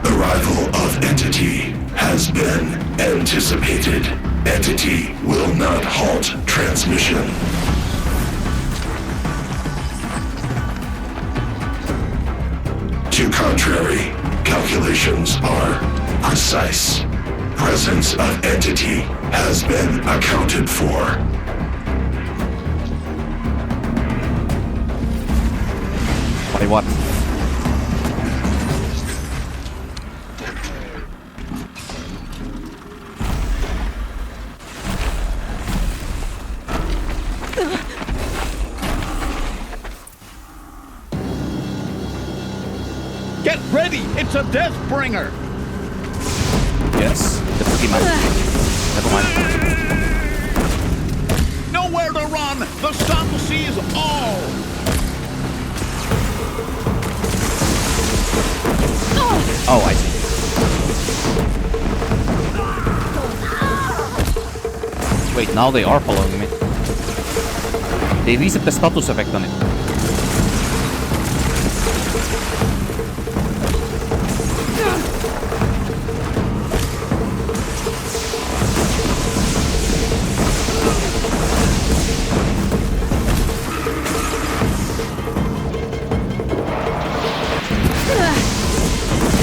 Arrival of entity has been anticipated. Entity will not halt transmission. To contrary, calculations are precise. Presence of entity has been accounted for. What? Get ready! It's a Deathbringer! Yes, the boogeyman. Never mind. Nowhere to run! The sun sees all! Oh, I see. Wait, now they are following me. They reset the status effect on it.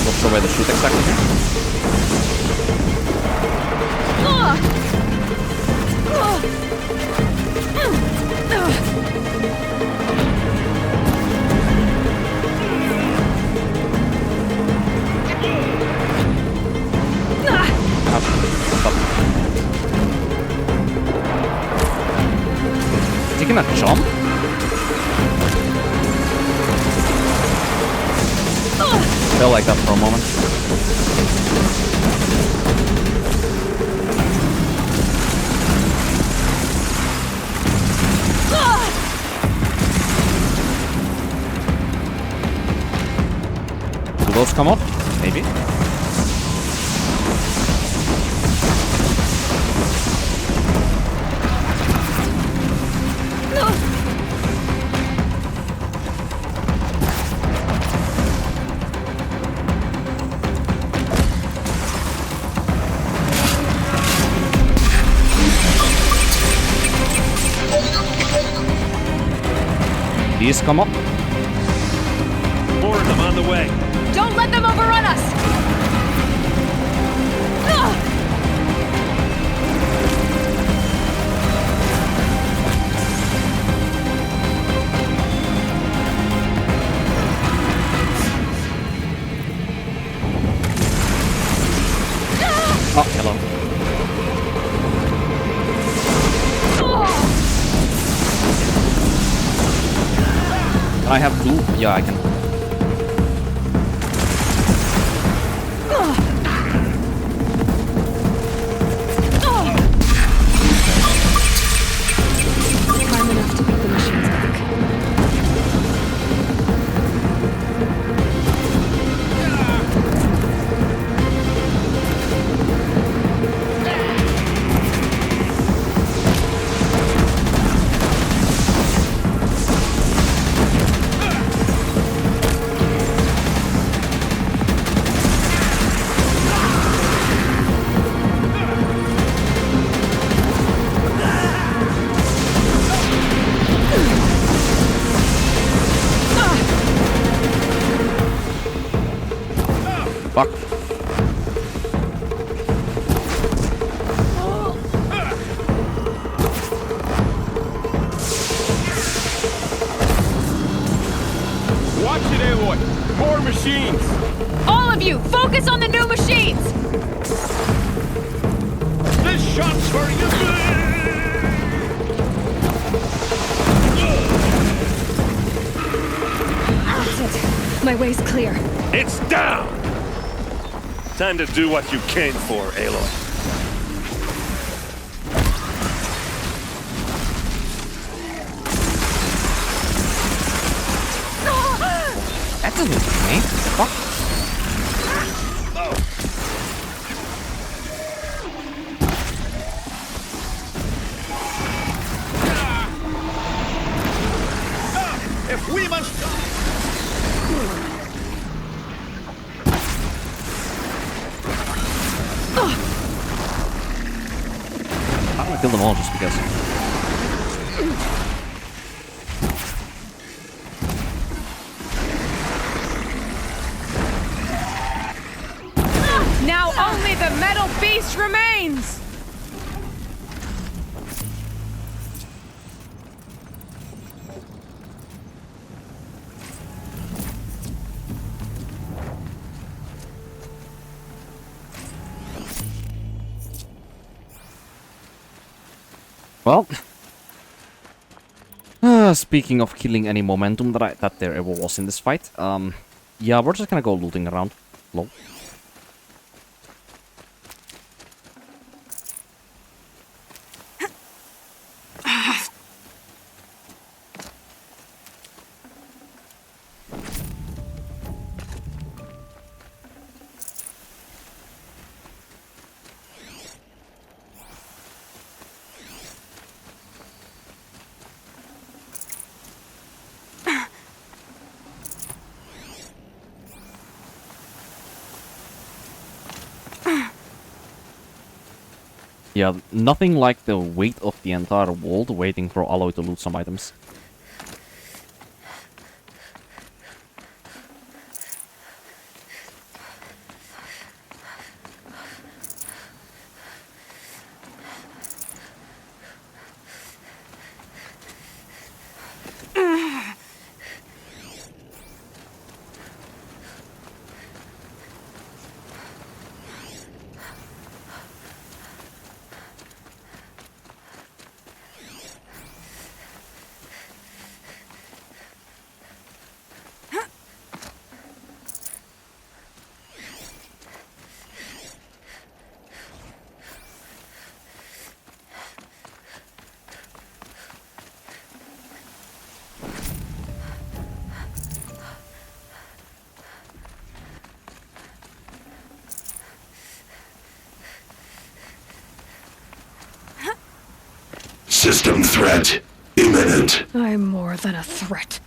Not sure where to shoot exactly. Is he gonna jump? Felt like that for a moment. Do those come up? Maybe. These come up. More of them on the way. Don't let them overrun us! Oh, hello. Can I have two? Yeah, I can. Time enough to put the machines back. Fuck. Watch it, Aloy! More machines! All of you, focus on the new machines! This shot's for you! That's it. My way's clear. It's down! Time to do what you came for, Aloy. That doesn't look me. Fuck. kill them all just because. Now only the metal beast remains! Well, speaking of killing any momentum that there ever was in this fight, yeah, we're just gonna go looting around. Lol. Yeah, nothing like the weight of the entire world waiting for Aloy to loot some items. System threat imminent. I'm more than a threat.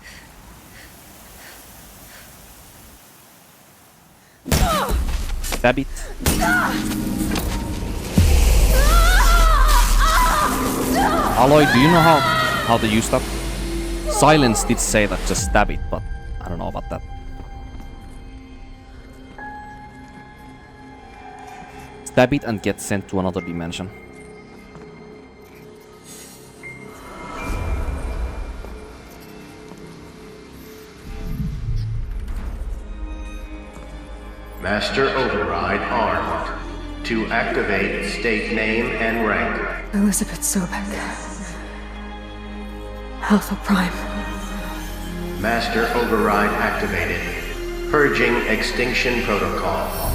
Stab it. Aloy, do you know how to use that? Sylens did say that just stab it, but I don't know about that. Stab it and get sent to another dimension. Master Override armed. To activate, state name and rank. Elizabeth Sobek. Alpha Prime. Master Override activated. Purging Extinction Protocol.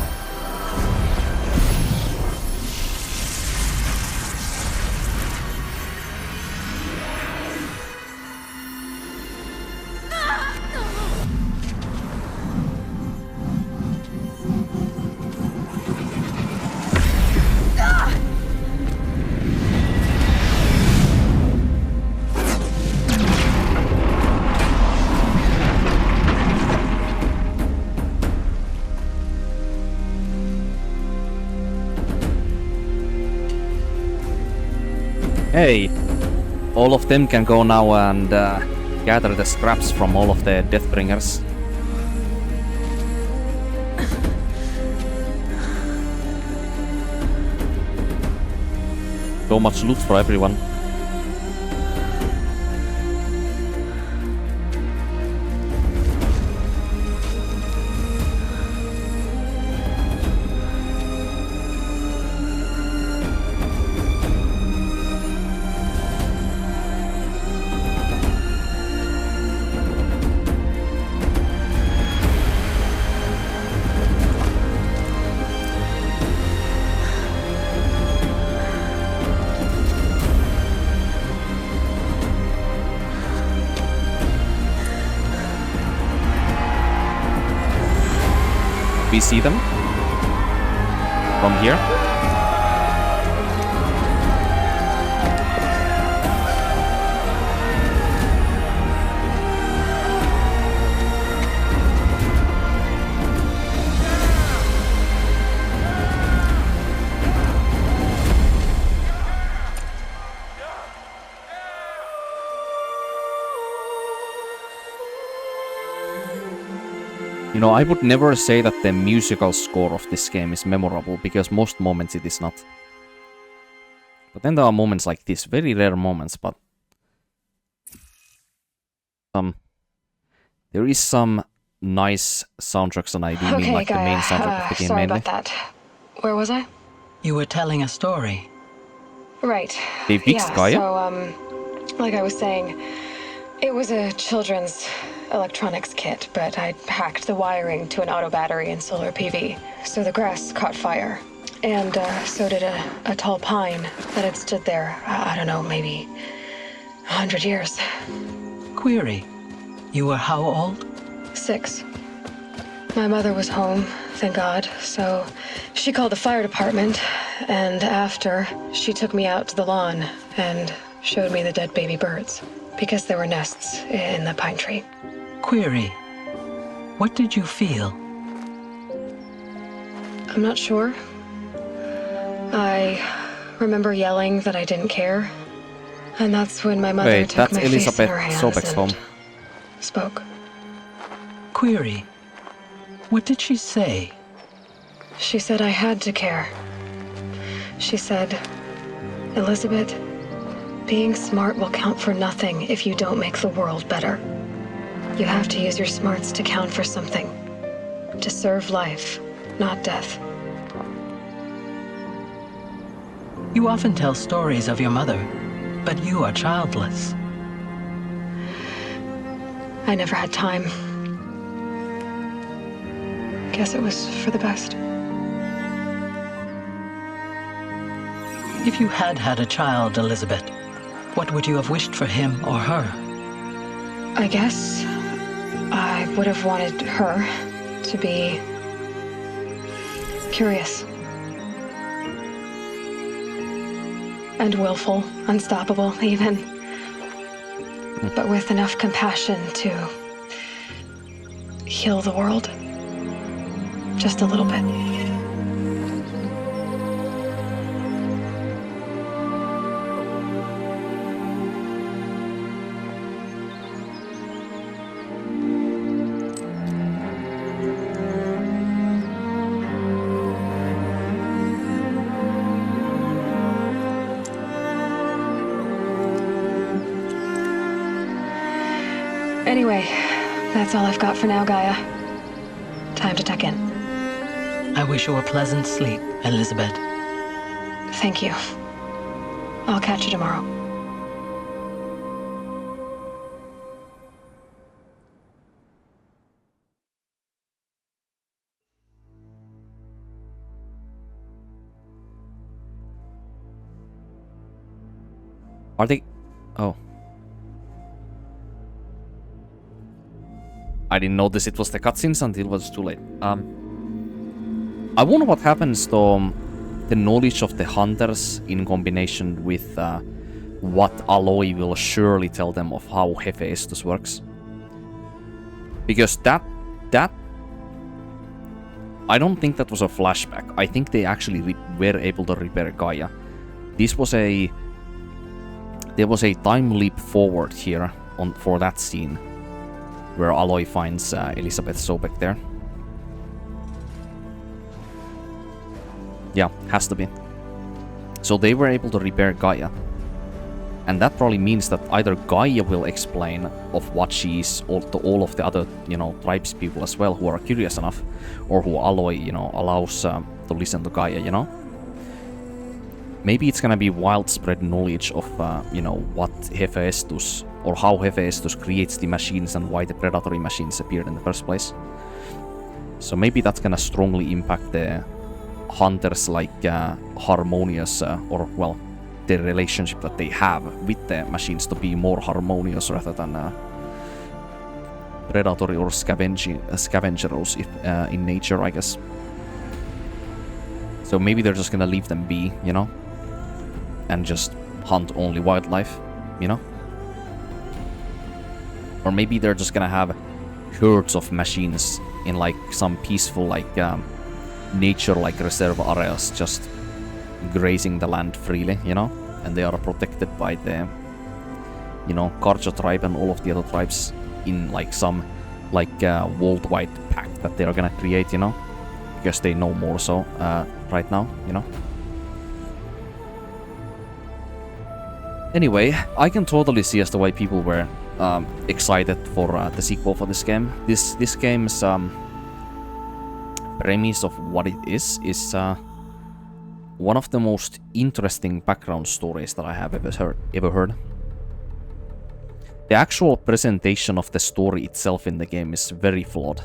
Hey, all of them can go now and gather the scraps from all of the Deathbringers. So much loot for everyone. We see them from here. You know, I would never say that the musical score of this game is memorable, because most moments it is not. But then there are moments like this, very rare moments, but... There is some nice soundtracks, and I do mean like the main soundtrack of the game sorry mainly. about that. Where was I? You were telling a story. Right. They fixed Gaia? So, like I was saying, it was a children's electronics kit, but I'd hacked the wiring to an auto battery and solar PV. So the grass caught fire. And so did a tall pine that had stood there, I don't know, maybe 100 years. Query. You were how old? 6. My mother was home, thank God, so she called the fire department, and after, she took me out to the lawn and showed me the dead baby birds, because there were nests in the pine tree. Query. What did you feel? I'm not sure. I remember yelling that I didn't care, and that's when my mother Wait, took that's my face in Elizabeth her hands Sobek's home. and spoke. Query. What did she say? She said I had to care. She said, Elizabeth, being smart will count for nothing if you don't make the world better. You have to use your smarts to count for something. To serve life, not death. You often tell stories of your mother, but you are childless. I never had time. Guess it was for the best. If you had had a child, Elizabeth, what would you have wished for him or her? I guess I would have wanted her to be curious. And willful, unstoppable, even. But with enough compassion to heal the world. Just a little bit. Anyway, that's all I've got for now, Gaia. Time to tuck in. I wish you a pleasant sleep, Elizabeth. Thank you. I'll catch you tomorrow. Are they... Oh. I didn't notice it was the cutscenes until it was too late. I wonder what happens to the knowledge of the hunters in combination with what Aloy will surely tell them of how Hephaestus works. Because that... I don't think that was a flashback. I think they actually were able to repair Gaia. This was a... There was a time leap forward here for that scene, where Aloy finds Elizabeth Sobek there. Yeah, has to be. So they were able to repair Gaia. And that probably means that either Gaia will explain of what she is to all of the other, tribes people as well who are curious enough, or who Aloy, allows to listen to Gaia, Maybe it's gonna be widespread knowledge of, what Hephaestus, or how Hephaestus creates the machines and why the predatory machines appeared in the first place. So maybe that's gonna strongly impact the hunters, harmonious, the relationship that they have with the machines to be more harmonious rather than predatory or scavengers in nature, I guess. So maybe they're just gonna leave them be, and just hunt only wildlife, Or maybe they're just gonna have herds of machines in some peaceful nature reserve areas, just grazing the land freely, and they are protected by the Karja tribe and all of the other tribes in some worldwide pact that they are gonna create, you know, because they know more so right now, you know. Anyway, I can totally see as to why people were excited for the sequel for this game. This game's premise of what it is one of the most interesting background stories that I have ever heard. The actual presentation of the story itself in the game is very flawed.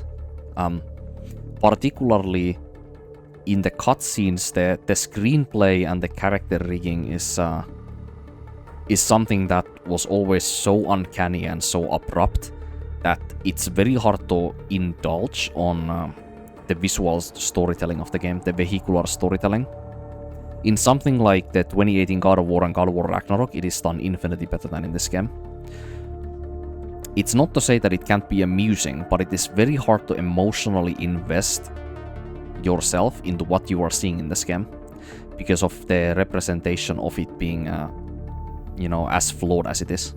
Particularly in the cutscenes, the screenplay and the character rigging is something that was always so uncanny and so abrupt that it's very hard to indulge on the visual storytelling of the game, the vehicular storytelling. In something like the 2018 God of War and God of War Ragnarok, it is done infinitely better than in this game. It's not to say that it can't be amusing, but it is very hard to emotionally invest yourself into what you are seeing in this game because of the representation of it being, you know, as flawed as it is.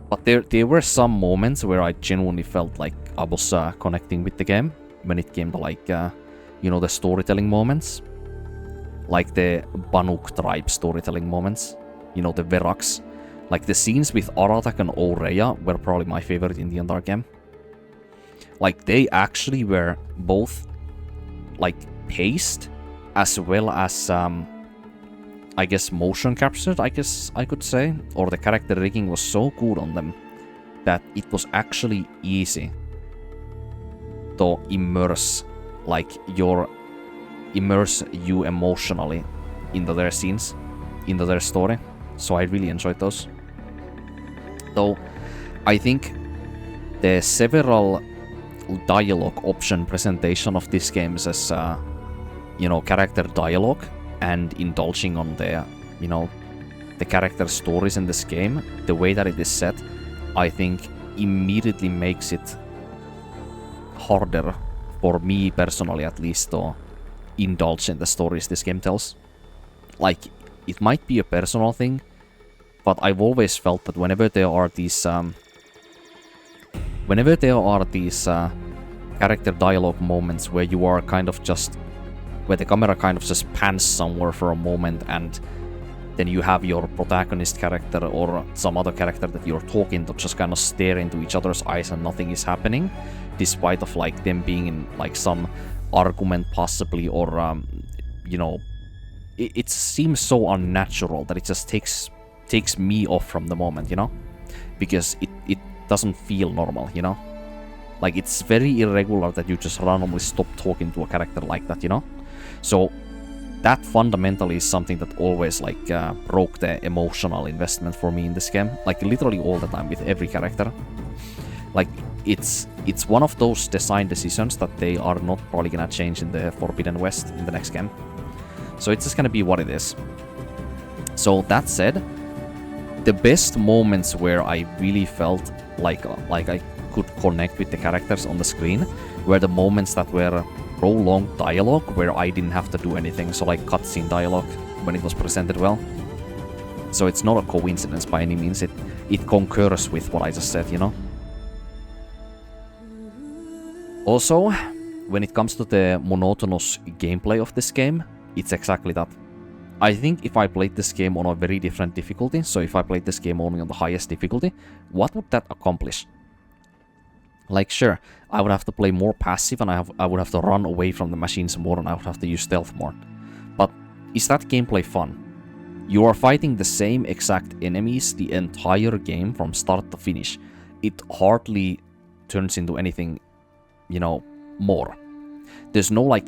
But there were some moments where I genuinely felt like I was connecting with the game when it came to, like, you know, the storytelling moments. Like the Banuk tribe storytelling moments. You know, the Veraks. Like the scenes with Aratak and Oureya were probably my favorite in the entire game. Like they actually were both, like, paced as well as, I guess, motion captured, I guess I could say. Or the character rigging was so good on them that it was actually easy to immerse you emotionally into their scenes, into their story. So I really enjoyed those. Though I think the several dialogue option presentation of this game is as, you know, character dialogue and indulging on the, you know, the character stories in this game, the way that it is set, I think immediately makes it harder for me personally, at least, to indulge in the stories this game tells. Like, it might be a personal thing, but I've always felt that whenever there are these character dialogue moments where you are kind of just, where the camera kind of just pans somewhere for a moment and then you have your protagonist character or some other character that you're talking to just kind of stare into each other's eyes and nothing is happening, despite of, like, them being in, like, some argument possibly, or you know, it seems so unnatural that it just takes me off from the moment, you know, because it doesn't feel normal, you know. Like, it's very irregular that you just randomly stop talking to a character like that, you know. So that fundamentally is something that always, like, broke the emotional investment for me in this game, like literally all the time with every character. Like, it's one of those design decisions that they are not probably gonna change in the Forbidden West in the next game. So it's just gonna be what it is. So that said, the best moments where I really felt like I could connect with the characters on the screen were the moments that were prolonged dialogue where I didn't have to do anything, so like cutscene dialogue when it was presented well. So it's not a coincidence by any means, it concurs with what I just said, you know. Also, when it comes to the monotonous gameplay of this game, it's exactly that. I think if I played this game on a very different difficulty, so if I played this game only on the highest difficulty, what would that accomplish? Like, sure, I would have to play more passive and I would have to run away from the machines more and I would have to use stealth more. But is that gameplay fun? You are fighting the same exact enemies the entire game from start to finish. It hardly turns into anything, you know, more. There's no like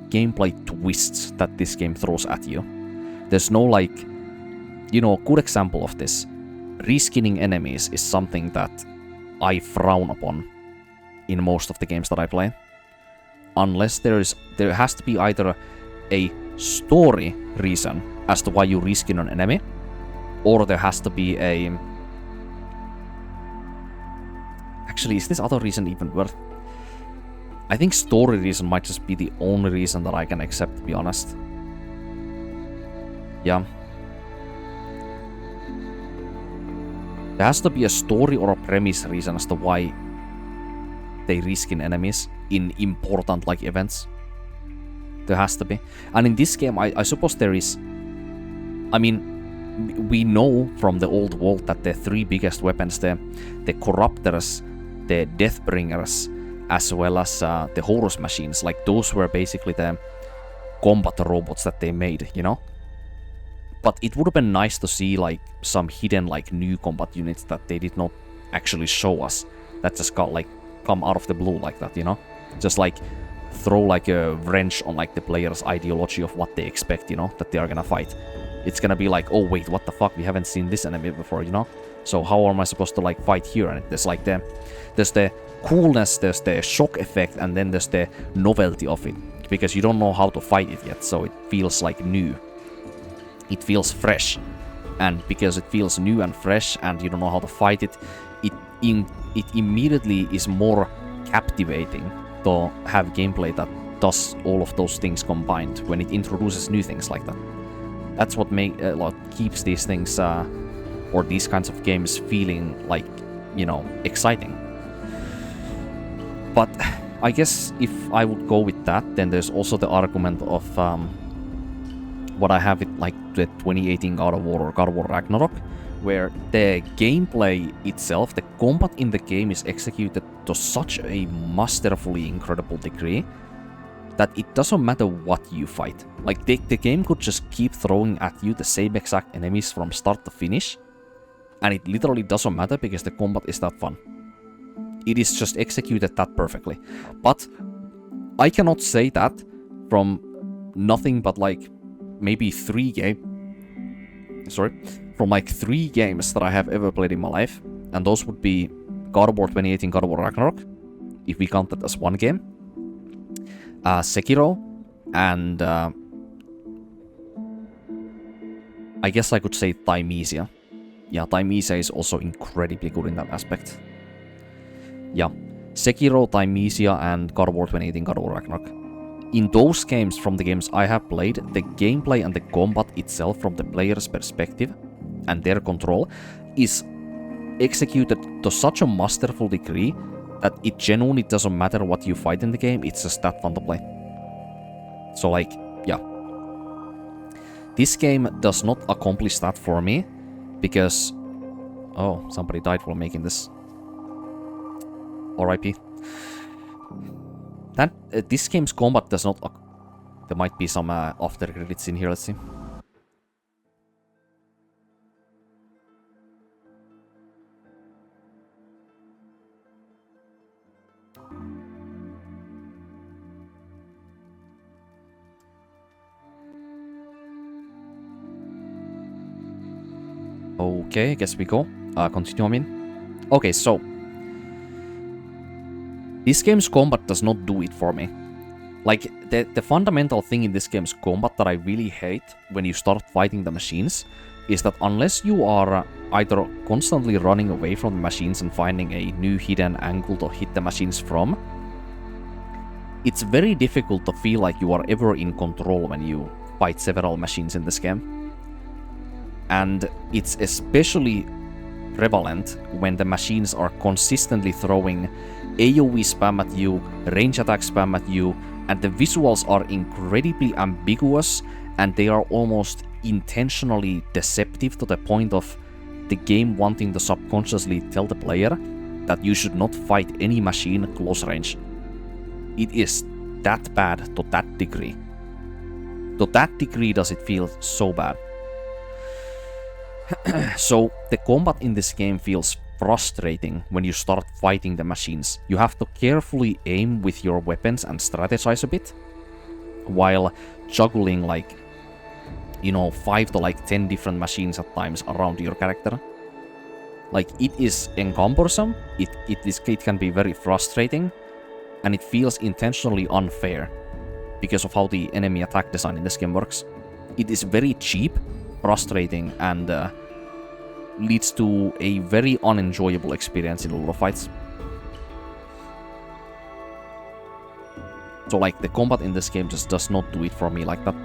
gameplay twists that this game throws at you. There's no, like, you know, a good example of this. Reskinning enemies is something that I frown upon in most of the games that I play. Unless there has to be either a story reason as to why you reskin an enemy, or there has to be a... Actually, is this other reason even worth? I think story reason might just be the only reason that I can accept, to be honest. Yeah. There has to be a story or a premise reason as to why they reskin enemies in important like events. There has to be. And in this game, I suppose there is... I mean, we know from the old world that the three biggest weapons, the Corruptors, the Deathbringers, as well as the Horus machines, like those were basically the combat robots that they made, you know? But it would have been nice to see like some hidden like new combat units that they did not actually show us, that just got like come out of the blue like that, you know? Just like throw like a wrench on like the player's ideology of what they expect, you know, that they are gonna fight. It's gonna be like, oh wait, what the fuck, we haven't seen this enemy before, you know? So how am I supposed to like fight here? And there's like there's the coolness, there's the shock effect, and then there's the novelty of it, because you don't know how to fight it yet, so it feels like new. It feels fresh, and because it feels new and fresh and you don't know how to fight it, it immediately is more captivating to have gameplay that does all of those things combined when it introduces new things like that. That's what keeps these things or these kinds of games feeling like, you know, exciting. But I guess if I would go with that, then there's also the argument of what I have with like the 2018 God of War or God of War Ragnarok, where the gameplay itself, the combat in the game is executed to such a masterfully incredible degree that it doesn't matter what you fight. Like the game could just keep throwing at you the same exact enemies from start to finish, and it literally doesn't matter because the combat is that fun. It is just executed that perfectly. But I cannot say that from nothing but like maybe 3 games that I have ever played in my life, and those would be God of War 2018, God of War Ragnarok, if we count that as one game, Sekiro, and I guess I could say Thymesia. Yeah, Thymesia is also incredibly good in that aspect. Yeah, Sekiro, Thymesia, and God of War 2018, God of War Ragnarok. In those games, from the games I have played, the gameplay and the combat itself from the player's perspective and their control is executed to such a masterful degree that it genuinely doesn't matter what you fight in the game, it's just that fun to play. So like, yeah. This game does not accomplish that for me, because... Oh, somebody died while making this. RIP. This game's combat does not... There might be some after credits in here, let's see. Okay, I guess we go. Continue, I mean. Okay, so... This game's combat does not do it for me. Like, the fundamental thing in this game's combat that I really hate when you start fighting the machines is that unless you are either constantly running away from the machines and finding a new hidden angle to hit the machines from, it's very difficult to feel like you are ever in control when you fight several machines in this game. And it's especially prevalent when the machines are consistently throwing AoE spam at you, range attack spam at you, and the visuals are incredibly ambiguous, and they are almost intentionally deceptive to the point of the game wanting to subconsciously tell the player that you should not fight any machine close range. It is that bad to that degree. To that degree does it feel so bad. So the combat in this game feels frustrating when you start fighting the machines. You have to carefully aim with your weapons and strategize a bit, while juggling like, you know, 5 to like 10 different machines at times around your character. Like, it is encumbersome, it can be very frustrating, and it feels intentionally unfair because of how the enemy attack design in this game works. It is very cheap, frustrating, and leads to a very unenjoyable experience in a lot of fights. So like, the combat in this game just does not do it for me like that.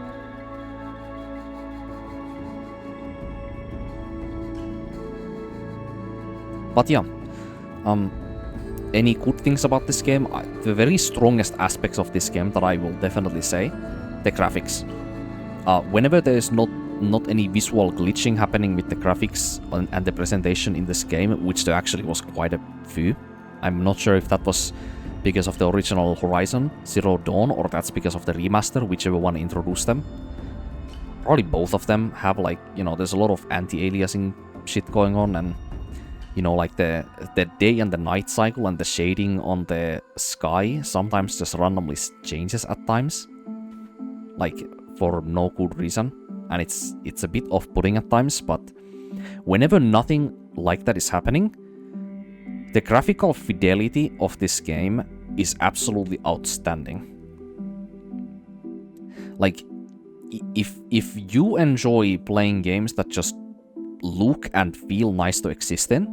But yeah, any good things about this game, the very strongest aspects of this game that I will definitely say, the graphics. Whenever there is not any visual glitching happening with the graphics and the presentation in this game, which there actually was quite a few. I'm not sure if that was because of the original Horizon Zero Dawn or that's because of the remaster, whichever one introduced them. Probably both of them have like, you know, there's a lot of anti-aliasing shit going on, and you know, like the day and the night cycle and the shading on the sky sometimes just randomly changes at times, like for no good reason, and it's a bit off-putting at times. But whenever nothing like that is happening, the graphical fidelity of this game is absolutely outstanding. Like, if you enjoy playing games that just look and feel nice to exist in,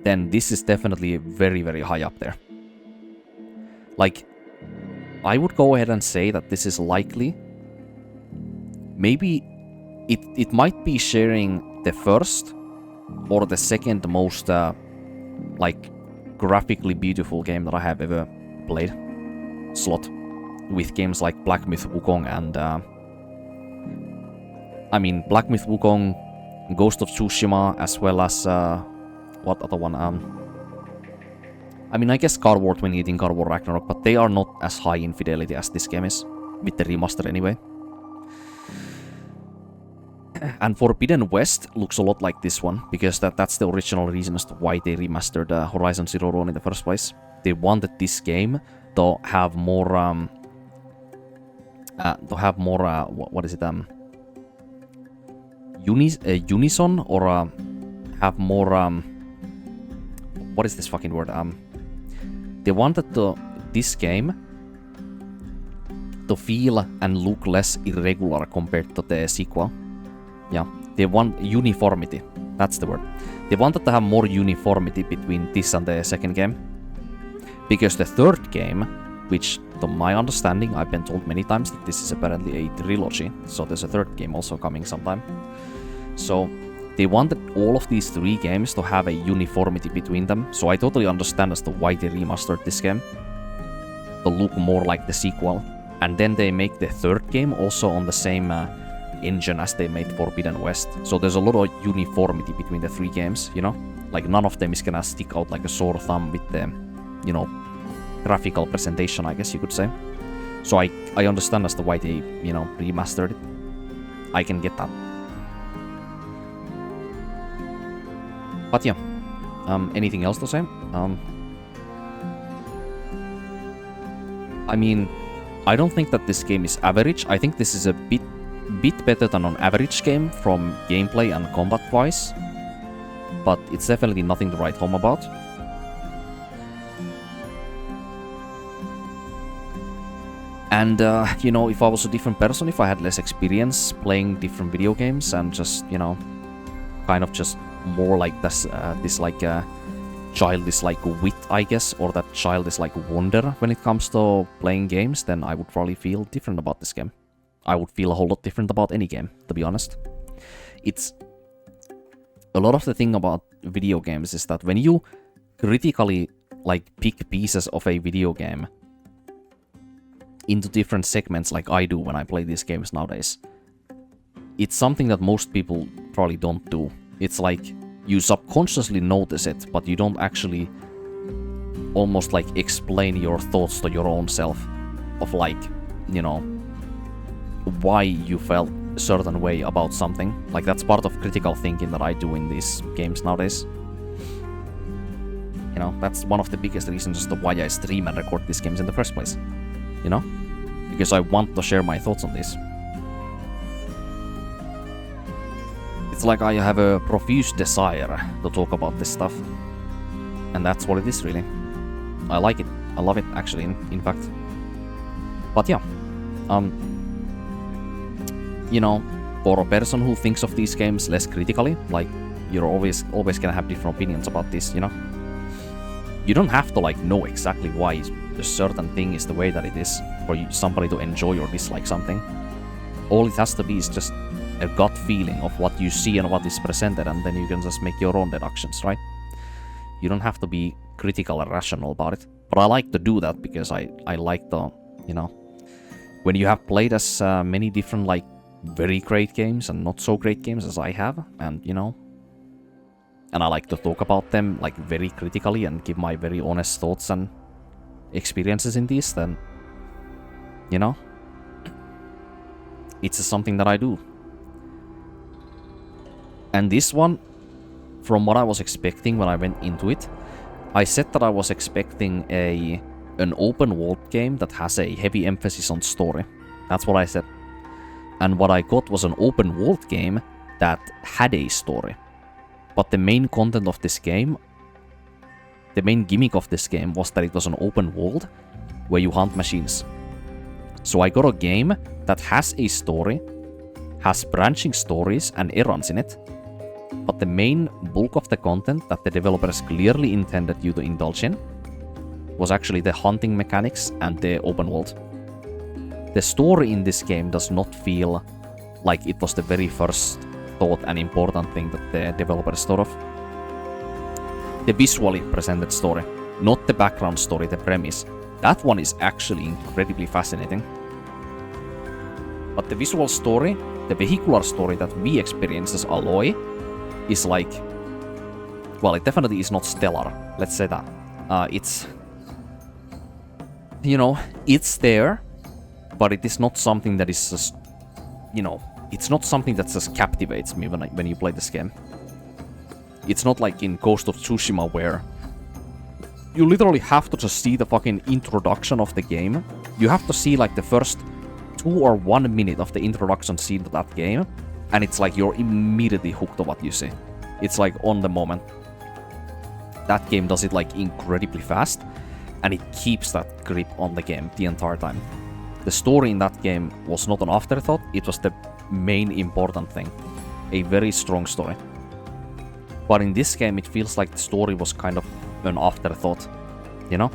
then this is definitely very, very high up there. Like, I would go ahead and say that this is likely, maybe it might be sharing the first or the second most like graphically beautiful game that I have ever played slot, with games like Black Myth Wukong and I mean Black Myth Wukong, Ghost of Tsushima, as well as what other one? I mean, I guess God War 2018, God War Ragnarok, but they are not as high in fidelity as this game is, with the remaster anyway. And Forbidden West looks a lot like this one, because that's the original reason as to why they remastered Horizon Zero Dawn in the first place. They wanted this game to have more, what is it, unison, or have more, what is this fucking word, they wanted this game to feel and look less irregular compared to the sequel. Yeah, they want uniformity. That's the word. They wanted to have more uniformity between this and the second game. Because the third game, which to my understanding, I've been told many times that this is apparently a trilogy, so there's a third game also coming sometime. So they wanted all of these three games to have a uniformity between them, so I totally understand as to why they remastered this game to look more like the sequel. And then they make the third game also on the same engine as they made Forbidden West. So there's a lot of uniformity between the three games, you know? Like none of them is gonna stick out like a sore thumb with the, you know, graphical presentation, I guess you could say. So I understand as to why they, you know, remastered it. I can get that. But yeah, anything else to say? I mean, I don't think that this game is average. I think this is a bit better than an average game from gameplay and combat-wise, but it's definitely nothing to write home about. And, you know, if I was a different person, if I had less experience playing different video games and just, you know, kind of just more like this like childish like wit, I guess, or that childish like wonder when it comes to playing games, then I would probably feel different about this game. I would feel a whole lot different about any game, to be honest. It's a lot of the thing about video games is that when you critically like pick pieces of a video game into different segments like I do when I play these games nowadays, it's something that most people probably don't do. It's like you subconsciously notice it, but you don't actually almost like explain your thoughts to your own self of like, you know, why you felt a certain way about something. Like that's part of critical thinking that I do in these games nowadays. You know, that's one of the biggest reasons as to why I stream and record these games in the first place. You know? Because I want to share my thoughts on this. It's like I have a profuse desire to talk about this stuff. And that's what it is, really. I like it. I love it, actually, in fact. But yeah. You know, for a person who thinks of these games less critically, like, you're always gonna have different opinions about this, you know? You don't have to, like, know exactly why a certain thing is the way that it is for somebody to enjoy or dislike something. All it has to be is just a gut feeling of what you see and what is presented, and then you can just make your own deductions, right? You don't have to be critical and rational about it. But I like to do that because I like the, you know, when you have played as many different, like, very great games and not so great games as I have, and, you know, and I like to talk about them, like, very critically and give my very honest thoughts and experiences in these, then, you know, it's something that I do. And this one, from what I was expecting when I went into it, I said that I was expecting an open world game that has a heavy emphasis on story. That's what I said. And what I got was an open world game that had a story. But the main content of this game, the main gimmick of this game was that it was an open world where you hunt machines. So I got a game that has a story, has branching stories and errands in it, but the main bulk of the content that the developers clearly intended you to indulge in was actually the hunting mechanics and the open world. The story in this game does not feel like it was the very first thought and important thing that the developers thought of. The visually presented story, not the background story, the premise. That one is actually incredibly fascinating. But the visual story, the vehicular story that we experience as Aloy, is like... well, it definitely is not stellar, let's say that. It's... you know, it's there, but it is not something that is just... you know, it's not something that just captivates me when you play this game. It's not like in Ghost of Tsushima where you literally have to just see the fucking introduction of the game. You have to see like the first 2 or 1 minute of the introduction scene to that game, and it's like you're immediately hooked on what you see. It's like on the moment. That game does it like incredibly fast, and it keeps that grip on the game the entire time. The story in that game was not an afterthought, it was the main important thing. A very strong story. But in this game, it feels like the story was kind of an afterthought, you know?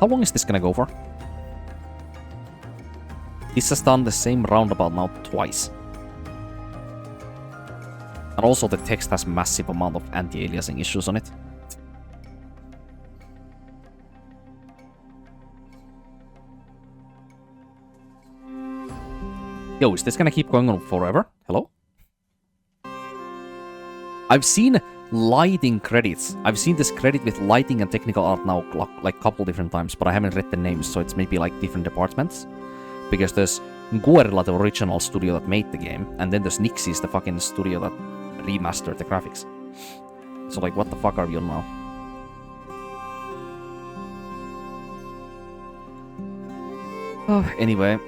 How long is this gonna go for? This has done the same roundabout now twice. And also the text has massive amount of anti-aliasing issues on it. Yo, is this gonna keep going on forever? Hello? I've seen lighting credits. I've seen this credit with lighting and technical art now like a couple different times, but I haven't read the names, so it's maybe like different departments. Because there's Guerrilla, the original studio that made the game, and then there's Nixie's, the fucking studio that remastered the graphics. So like, what the fuck are we on now? Oh, anyway.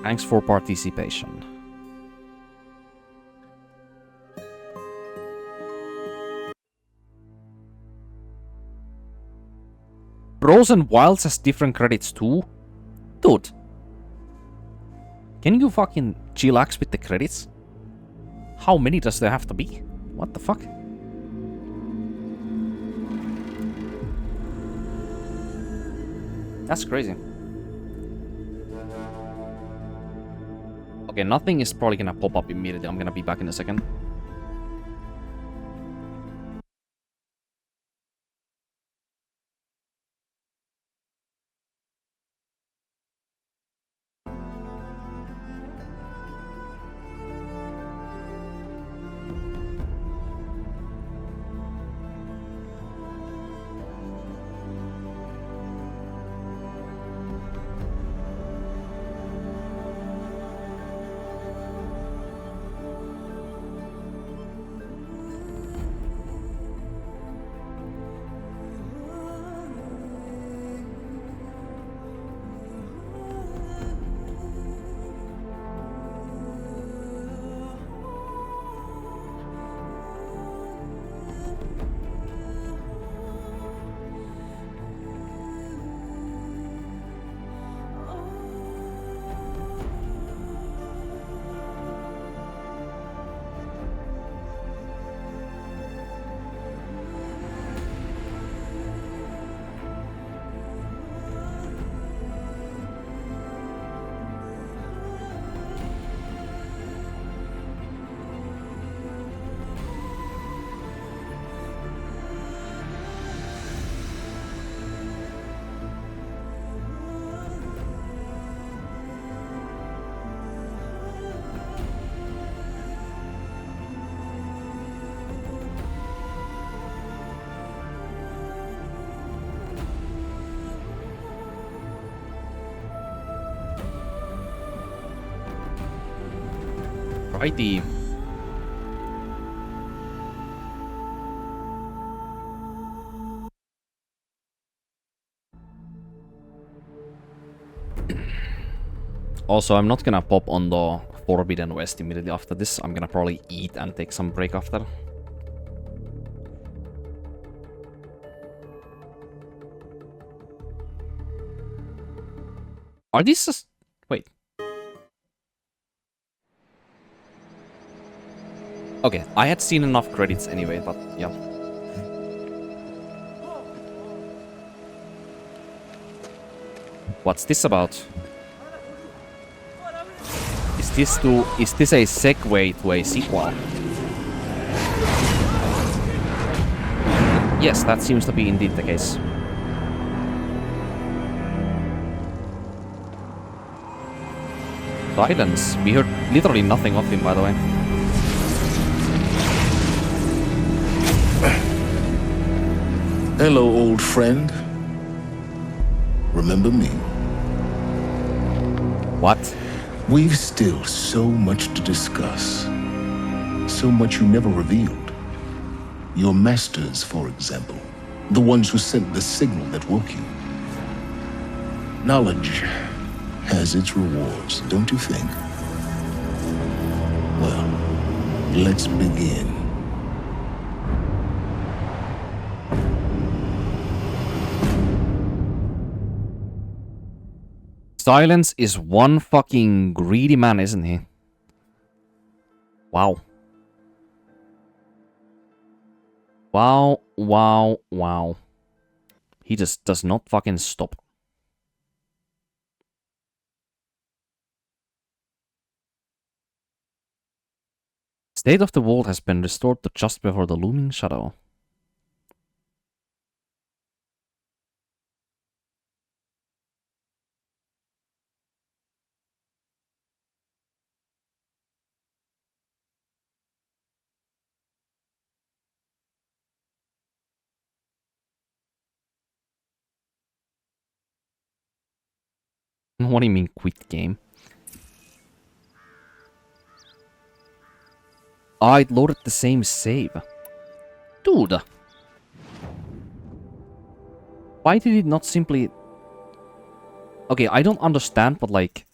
Thanks for participation. Bros and Wilds has different credits too? Dude. Can you fucking chillax with the credits? How many does there have to be? What the fuck? That's crazy. Okay, nothing is probably gonna pop up immediately. I'm gonna be back in a second. ID. Also, I'm not gonna pop on the Forbidden West immediately after this. I'm gonna probably eat and take some break after. Are these just... Wait. Okay, I had seen enough credits anyway, but yeah. What's this about? Is this a segue to a sequel? Yes, that seems to be indeed the case. Sylens. We heard literally nothing of him, by the way. Hello, old friend. Remember me? What? We've still so much to discuss. So much you never revealed. Your masters, for example. The ones who sent the signal that woke you. Knowledge has its rewards, don't you think? Well, let's begin. Sylens is one fucking greedy man, isn't he? Wow. Wow, wow, wow. He just does not fucking stop. State of the world has been restored to just before the looming shadow. What do you mean, quit game? Ah, it loaded the same save. Dude! Why did it not simply... Okay, I don't understand, but like...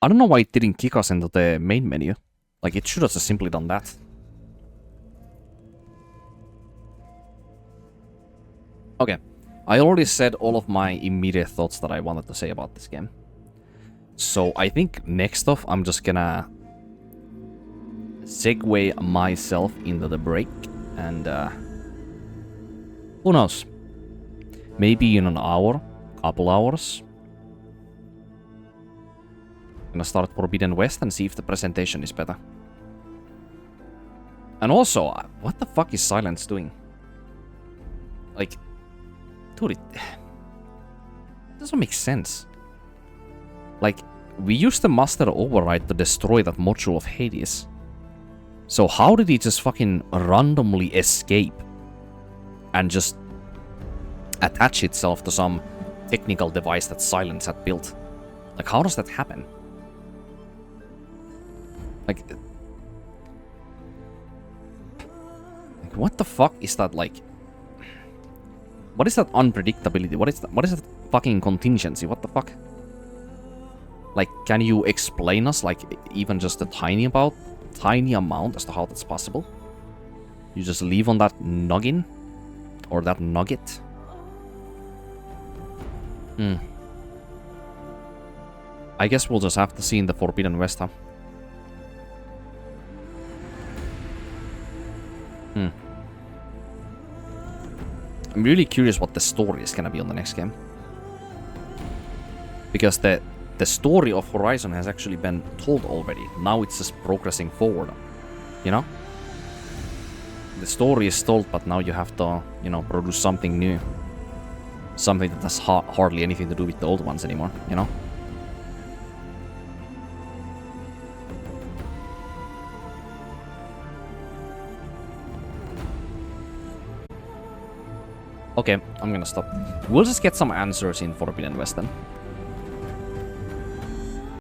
I don't know why it didn't kick us into the main menu. Like, it should have just simply done that. Okay. I already said all of my immediate thoughts that I wanted to say about this game. So I think next off, I'm just gonna segue myself into the break. And who knows? Maybe in an hour, couple hours. Gonna start Forbidden West and see if the presentation is better. And also, what the fuck is Sylens doing? Like... Dude, it doesn't make sense. Like, we used the Master Override to destroy that module of Hades. So how did he just fucking randomly escape and just attach itself to some technical device that Sylens had built? Like, how does that happen? Like what the fuck is that, like... What is that unpredictability? What is that fucking contingency? What the fuck? Like, can you explain us, like, even just a tiny amount as to how that's possible? You just leave on that noggin? Or that nugget? I guess we'll just have to see in the Forbidden West, huh? I'm really curious what the story is gonna be on the next game. Because the story of Horizon has actually been told already. Now it's just progressing forward. You know? The story is told, but now you have to, you know, produce something new. Something that has hardly anything to do with the old ones anymore, you know? Okay, I'm gonna stop. We'll just get some answers in Forbidden West then.